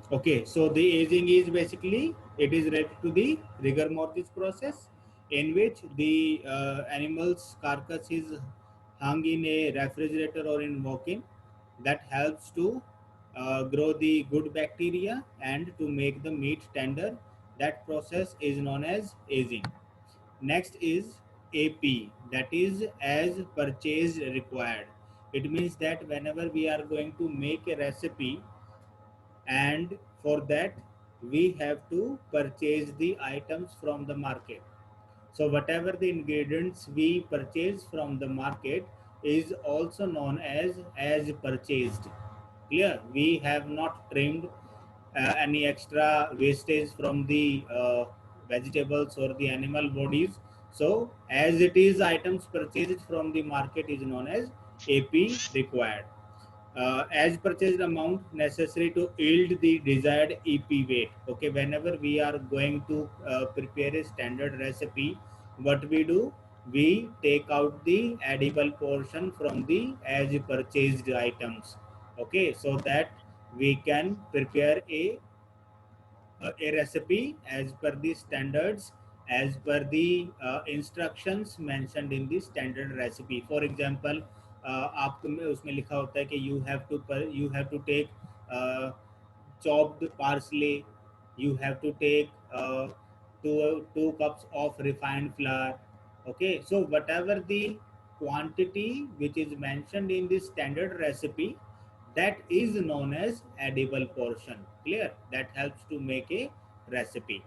Okay, so the aging is basically it is related to the rigor mortis process, in which the animal's carcass is hung in a refrigerator or in walk-in that helps to grow the good bacteria and to make the meat tender. That process is known as aging. Next is AP, that is as purchased required. It means that whenever we are going to make a recipe, and for that we have to purchase the items from the market. So whatever the ingredients we purchase from the market is also known as purchased. Clear? We have not trimmed any extra wastage from the vegetables or the animal bodies. So as it is items purchased from the market is known as AP required. As purchased amount necessary to yield the desired EP weight. Okay, whenever we are going to prepare a standard recipe, what we do, we take out the edible portion from the as purchased items. Okay, so that we can prepare a recipe as per the standards, as per the instructions mentioned in the standard recipe. For example, आपको में उसमें लिखा होता है कि you have to take uh, chopped parsley, you have to take two cups of refined flour. Okay, so whatever the quantity which is mentioned in the standard recipe, that is known as edible portion. Clear? That helps to make a recipe.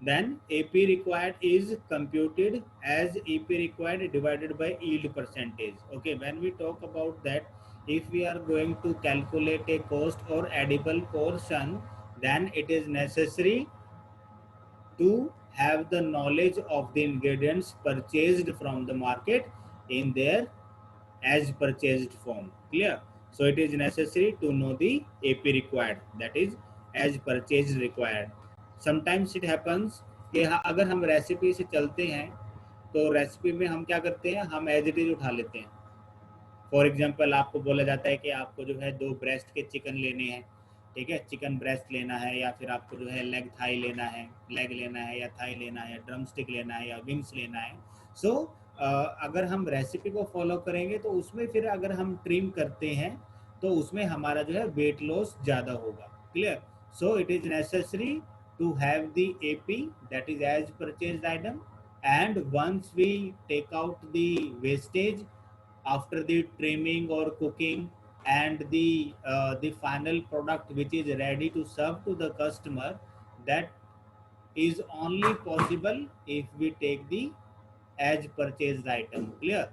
Then AP required is computed as AP required divided by yield percentage. Okay, when we talk about that, if we are going to calculate a cost or edible portion, then it is necessary to have the knowledge of the ingredients purchased from the market in their as purchased form. Clear? So it is necessary to know the AP required, that is as purchased required. Sometimes it happens कि अगर हम recipe से चलते हैं तो recipe में हम क्या करते हैं, हम एज इट इज उठा लेते हैं. फॉर एग्जांपल आपको बोला जाता है कि आपको जो है दो ब्रेस्ट के चिकन लेने हैं. ठीक है, चिकन ब्रेस्ट लेना है, या फिर आपको जो है लेग थाई लेना है, लेग लेना है या थाई लेना है, या ड्रम स्टिक लेना है या विंग्स लेना है. सो अगर हम रेसिपी को फॉलो करेंगे तो उसमें फिर अगर हम ट्रिम करते हैं तो उसमें हमारा जो है वेट लॉस ज़्यादा होगा. Clear? So it is necessary to have the AP, that is as purchased item, and once we take out the wastage after the trimming or cooking, and the final product which is ready to serve to the customer, that is only possible if we take the as purchased item. Clear?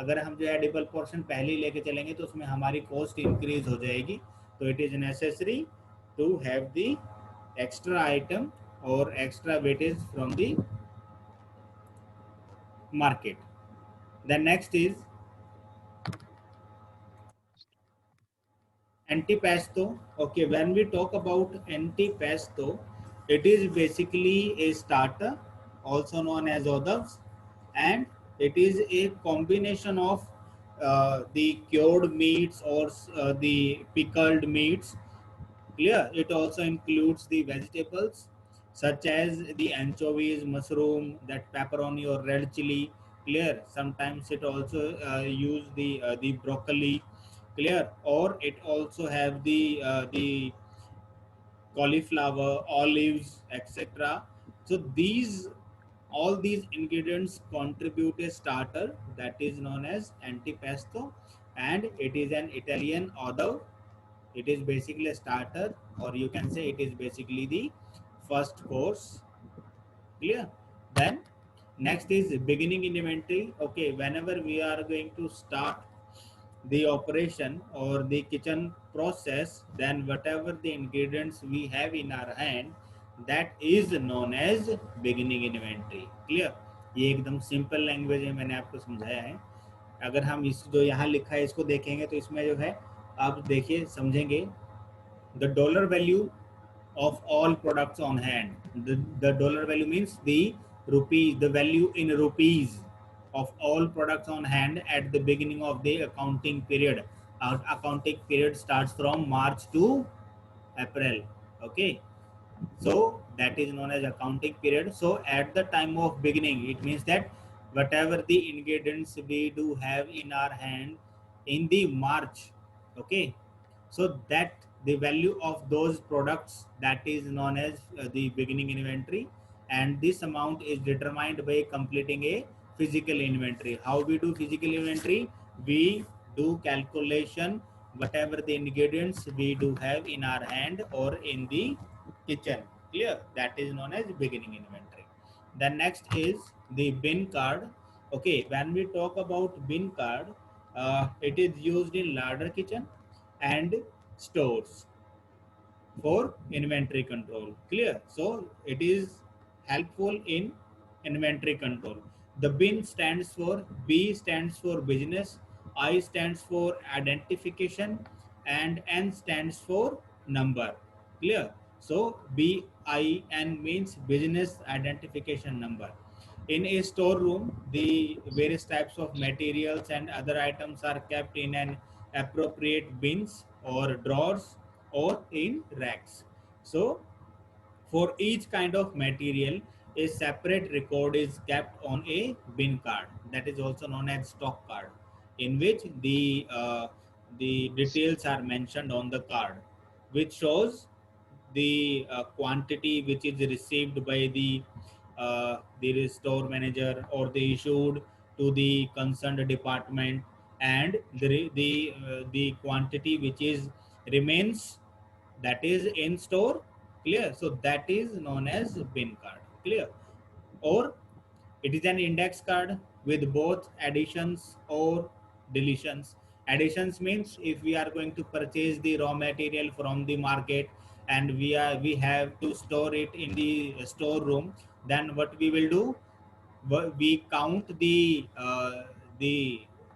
अगर हम जो edible portion पहले ही लेके चलेंगे तो उसमें हमारी cost increase हो जाएगी. तो it is necessary to have the extra item or extra weightage from the market. The next is antipasto. Okay, when we talk about antipasto, it is basically a starter, also known as others, and it is a combination of the cured meats or the pickled meats. Clear? It also includes the vegetables such as the anchovies, mushroom, that pepperoni or red chili. Clear? Sometimes it also use the broccoli. Clear? Or it also have the cauliflower, olives, etc. So these all these ingredients contribute a starter that is known as antipasto, and it is an Italian hors. It is basically a starter, or you can say it is basically the first course. Clear? Then next is beginning inventory. Okay, whenever we are going to start the operation or the kitchen process, then whatever the ingredients we have in our hand, that is known as beginning inventory. Clear? ये एकदम simple language है, मैंने आपको समझाया है. अगर हम इस जो यहाँ लिखा है इसको देखेंगे तो इसमें जो है आप देखिए समझेंगे. The dollar value of all products on hand. The dollar value means the rupees, the value in rupees of all products on hand at the beginning of the accounting period. Our accounting period starts from March to April. Okay, so that is known as accounting period. So at the time of beginning, it means that whatever the ingredients we do have in our hand in the March, okay, so that the value of those products, that is known as the beginning inventory, and this amount is determined by completing a physical inventory. How we do physical inventory? We do calculation whatever the ingredients we do have in our hand or in the kitchen. Clear? That is known as beginning inventory. The next is the bin card. Okay, when we talk about bin card, it is used in larder kitchen and stores for inventory control. Clear? So it is helpful in inventory control. The bin stands for, B stands for business, I stands for identification, and N stands for number. Clear? So BIN means business identification number. In a storeroom, the various types of materials and other items are kept in an appropriate bins or drawers or in racks. So for each kind of material, a separate record is kept on a bin card, that is also known as stock card, in which the details are mentioned on the card, which shows the quantity which is received by the store manager or the issued to the concerned department, and the quantity which is remains, that is in store. Clear? So that is known as bin card. Clear? Or it is an index card with both additions or deletions. Additions means if we are going to purchase the raw material from the market and we have to store it in the storeroom, then what we will do, we count the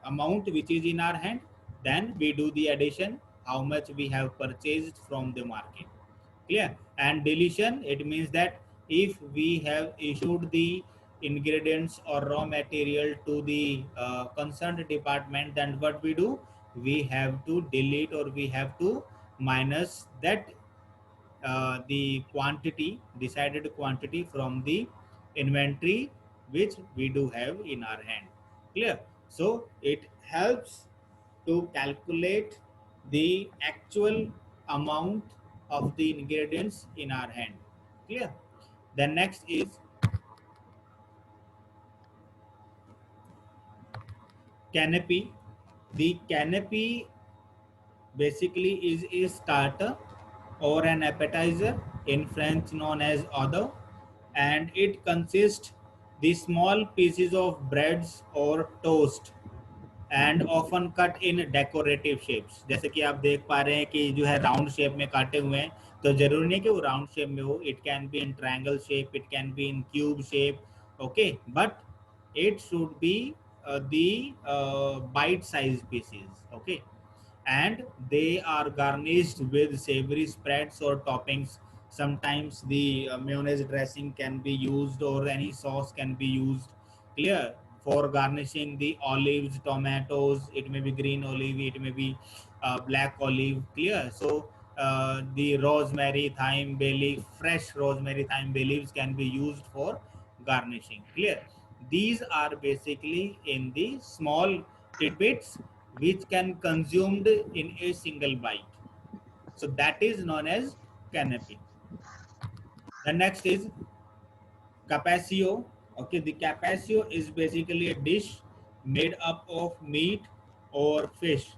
amount which is in our hand, then we do the addition, how much we have purchased from the market. Clear? And deletion, it means that if we have issued the ingredients or raw material to the concerned department, then what we do, we have to delete or we have to minus that the quantity, decided quantity from the inventory which we do have in our hand. Clear? So it helps to calculate the actual amount of the ingredients in our hand. Clear? The next is canopy. The canopy basically is a starter or an appetizer, in French known as other, and it consists the small pieces of breads or toast and often cut in decorative shapes. जैसे कि आप देख पा रहे हैं कि जो है राउंड शेप में काटे हुए हैं, तो जरूरी नहीं कि वो राउंड शेप में हो. It can be in triangle shape, it can be in cube shape. Okay, but it should be the bite size pieces. Okay, and they are garnished with savory spreads or toppings. Sometimes the mayonnaise dressing can be used or any sauce can be used. Clear? For garnishing the olives, tomatoes, it may be green olive, it may be black olive. Clear? So the rosemary, thyme, bay leaf, fresh rosemary, thyme, bay leaves can be used for garnishing. Clear? These are basically in the small tidbits which can consumed in a single bite. So that is known as canopy. The next is capaccio. Okay, the capaccio is basically a dish made up of meat or fish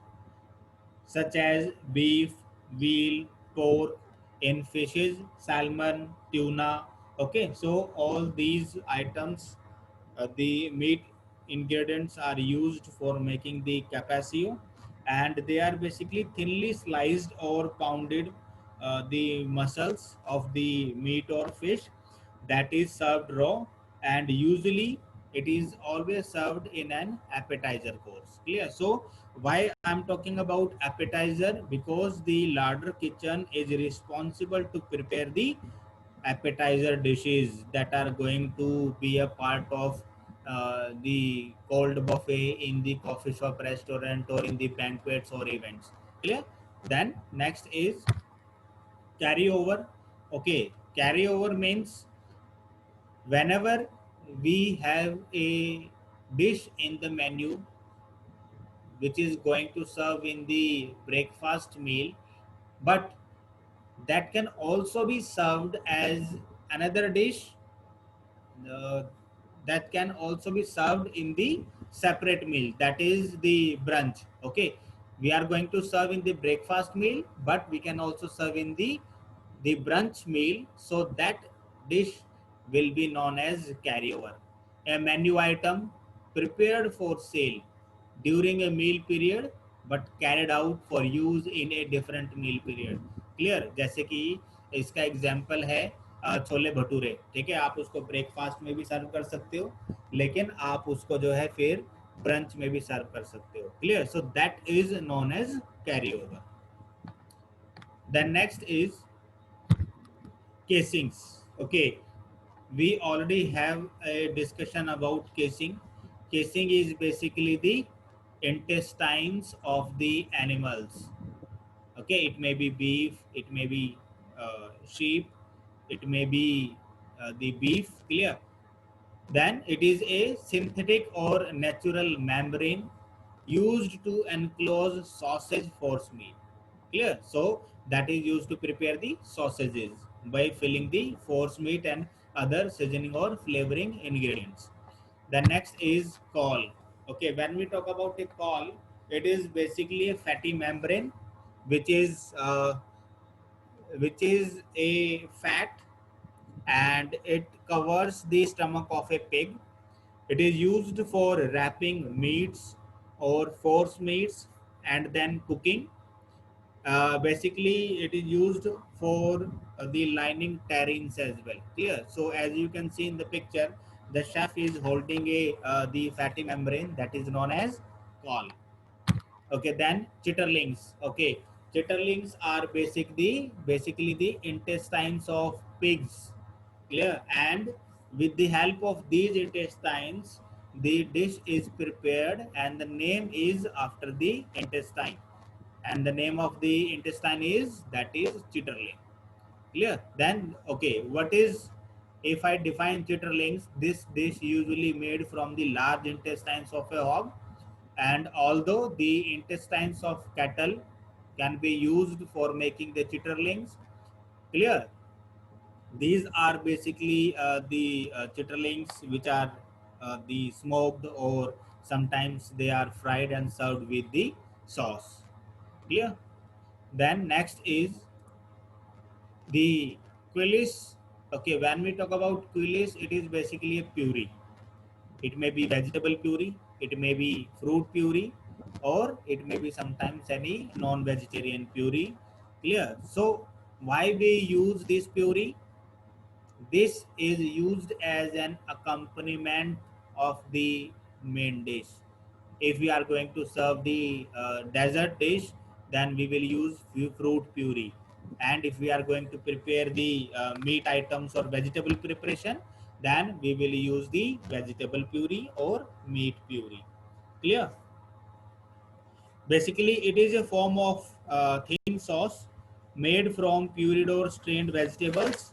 such as beef, veal, pork, in fishes, salmon, tuna. Okay, so all these items, the meat ingredients are used for making the capaccio, and they are basically thinly sliced or pounded the muscles of the meat or fish that is served raw, and usually it is always served in an appetizer course. Clear? So why I'm talking about appetizer? Because the larder kitchen is responsible to prepare the appetizer dishes that are going to be a part of the cold buffet in the coffee shop, restaurant, or in the banquets or events. Clear? Then next is carryover. Okay, carryover means whenever we have a dish in the menu which is going to serve in the breakfast meal, but that can also be served as another dish uh, that can also be served in the separate meal, that is the brunch. Okay, we are going to serve in the breakfast meal, but we can also serve in the brunch meal, so that dish will be known as carryover. A menu item prepared for sale during a meal period but carried out for use in a different meal period. Clear? जैसे कि इसका example है छोले भटूरे, ठीक है, आप उसको breakfast में भी सर्व कर सकते हो, लेकिन आप उसको जो है फिर ब्रंच में भी सर्व कर सकते हो. Clear? So that is known as carry over. Then next is casings. Okay, we already have a discussion about casing. Casing is basically the intestines of the animals. Okay, it may be beef, it may be sheep, it may be the beef. Clear? Then it is a synthetic or natural membrane used to enclose sausage forcemeat. Clear? So that is used to prepare the sausages by filling the forcemeat and other seasoning or flavoring ingredients. The next is caul. Okay, when we talk about a caul, it is basically a fatty membrane which is uh, which is a fat, and it covers the stomach of a pig. It is used for wrapping meats or force meats and then cooking. Basically, it is used for the lining terrines as well. Clear? So, as you can see in the picture, the chef is holding a the fatty membrane that is known as caul. Okay, then chitterlings. Okay, chitterlings are basically the intestines of pigs. Clear? And with the help of these intestines, the dish is prepared, and the name is after the intestine, and the name of the intestine is, that is, chitterling. Clear? Then okay, what is, if I define chitterlings, this dish usually made from the large intestines of a hog, and although the intestines of cattle can be used for making the chitterlings. Clear? These are basically the chitterlings which are the smoked, or sometimes they are fried and served with the sauce. Clear? Then next is the quillis. Okay, when we talk about quillis, it is basically a puree. It may be vegetable puree, it may be fruit puree, or it may be sometimes any non-vegetarian puree. Clear? So why we use this puree? This is used as an accompaniment of the main dish. If we are going to serve the dessert dish, then we will use fruit puree. And if we are going to prepare the meat items or vegetable preparation, then we will use the vegetable puree or meat puree. Clear? Basically, it is a form of thin sauce made from pureed or strained vegetables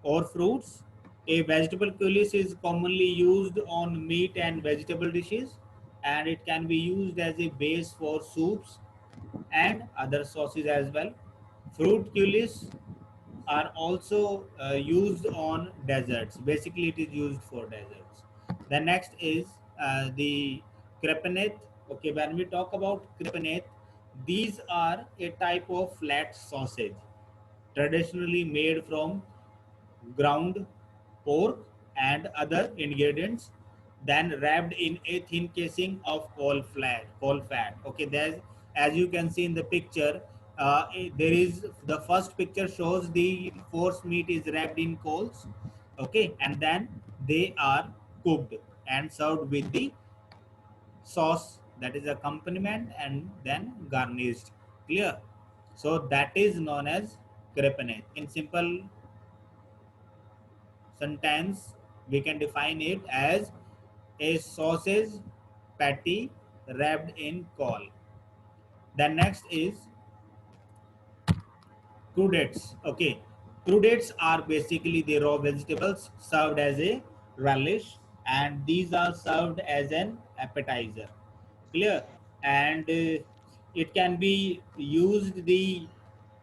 or fruits. A vegetable coulis is commonly used on meat and vegetable dishes, and it can be used as a base for soups and other sauces as well. Fruit coulis are also used on desserts. Basically, it is used for desserts. The next is the crepeneth. Okay, when we talk about crepeneth, these are a type of flat sausage traditionally made from ground pork and other ingredients, then wrapped in a thin casing of coal fat. Okay, there's, as you can see in the picture, there is, the first picture shows the force meat is wrapped in coals. Okay, and then they are cooked and served with the sauce that is accompaniment and then garnished. Clear? So that is known as crepenate. In simple sentence, we can define it as a sausage patty wrapped in caul. The next is crudettes. Okay, Crudates are basically the raw vegetables served as a relish, and these are served as an appetizer. Clear? And it can be used the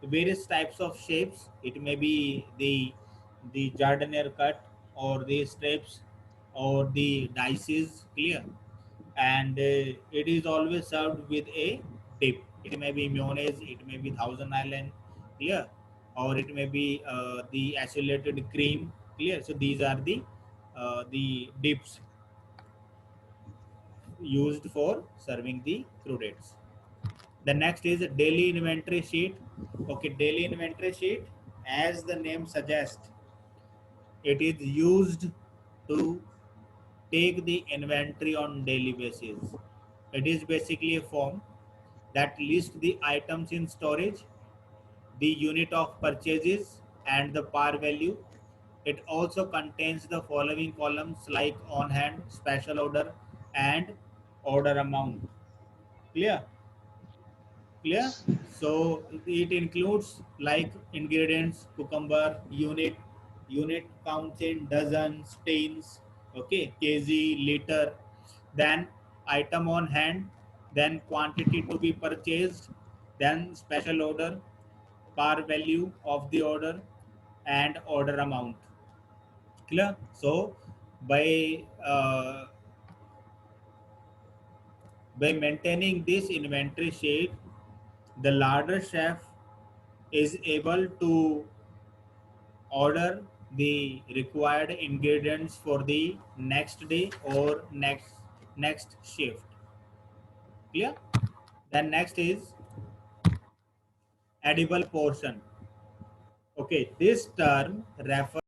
various types of shapes. It may be the jardiniere cut, or the strips, or the dices. Clear? And it is always served with a dip. It may be mayonnaise, it may be Thousand Island, clear, or it may be the acylated cream, clear. So these are the dips used for serving the crudates. The next is a daily inventory sheet. Okay, daily inventory sheet, as the name suggests, it is used to take the inventory on daily basis. It is basically a form that lists the items in storage, the unit of purchases, and the par value. It also contains the following columns like on hand, special order, and order amount. Clear? Clear? So it includes like ingredients, cucumber, unit counts in dozens, tins, okay, kg, liter, then item on hand, then quantity to be purchased, then special order, par value of the order, and order amount. Clear? So by by maintaining this inventory sheet, the larder chef is able to order the required ingredients for the next day or next shift. Clear? Then next is edible portion. Okay, this term refers